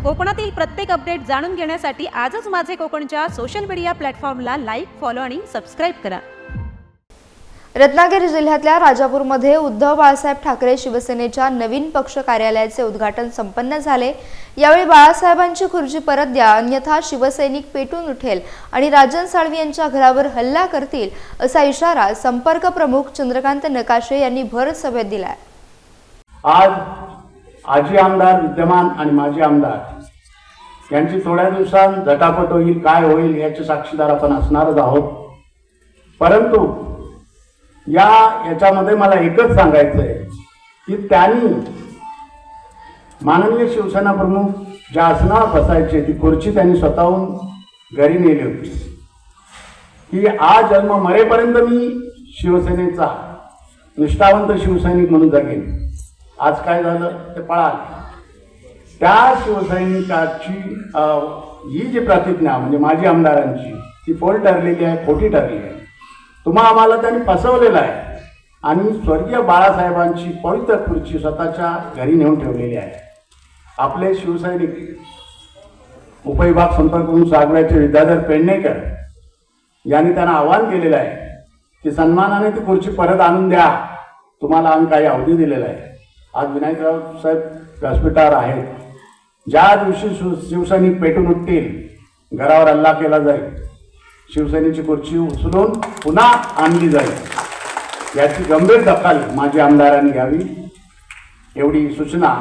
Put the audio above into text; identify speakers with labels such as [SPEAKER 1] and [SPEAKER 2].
[SPEAKER 1] कोकणातील प्रत्येक अपडेट जाणून घेण्यासाठी आजच माझे कोकणच्या सोशल मीडिया प्लॅटफॉर्मला लाईक, फॉलो आणि सबस्क्राईब करा।
[SPEAKER 2] रत्नागिरी जिल्ह्यातल्या राजापूरमध्ये उद्धव बाळासाहेब ठाकरे शिवसेनेच्या नवीन पक्ष कार्यालयाचे उद्घाटन संपन्न झाले। यावेळी बाळासाहेबांची खुर्ची परत द्या अन्यथा शिवसैनिक पेटून उठेल आणि राजन साळवी यांच्या घरावर हल्ला करतील असा इशारा संपर्क प्रमुख चंद्रकांत नकाशे यांनी भर सभेत दिलाय।
[SPEAKER 3] आज आजी आमदार विद्यमान आणि माजी आमदार यांची थोड्या दिवसांत झटापट होईल, काय होईल याचे साक्षीदार आपण असणारच आहोत। परंतु याच्यामध्ये मला एकच सांगायचं आहे की त्यांनी माननीय शिवसेना प्रमुख ज्या आसनावर बसायचे ती खुर्ची त्यांनी स्वतःहून घरी नेली होती की आज जन्म मरेपर्यंत मी शिवसेनेचा निष्ठावंत शिवसैनिक म्हणून जगेन। आज काय झालं ते पळाले। त्या शिवसैनिकाची ही जी प्रतिज्ञा म्हणजे माजी आमदारांची ती फोल ठरलेली आहे, खोटी ठरली आहे। तुम्हा आम्हाला त्यांनी फसवलेलं आहे आणि स्वर्गीय बाळासाहेबांची पवित्र खुर्ची स्वतःच्या घरी नेऊन ठेवलेली आहे। आपले शिवसैनिक उपविभाग संपर्क प्रमुख सागव्याचे विद्याधर पेडणेकर यांनी त्यांना आवाहन केलेलं आहे की सन्मानाने ती खुर्ची परत आणून द्या, तुम्हाला आम्ही काही अवधी दिलेला आहे। आज विनायकराव साहेब व्यासपीठावर आहेत। ज्या दिवशी शिवसैनिक पेटून उठतील घरावर हल्ला केला जाईल, शिवसेनेची खुर्ची उचलून पुन्हा आणली जाईल। याची गंभीर दखल माजी आमदारांनी घ्यावी एवढी सूचना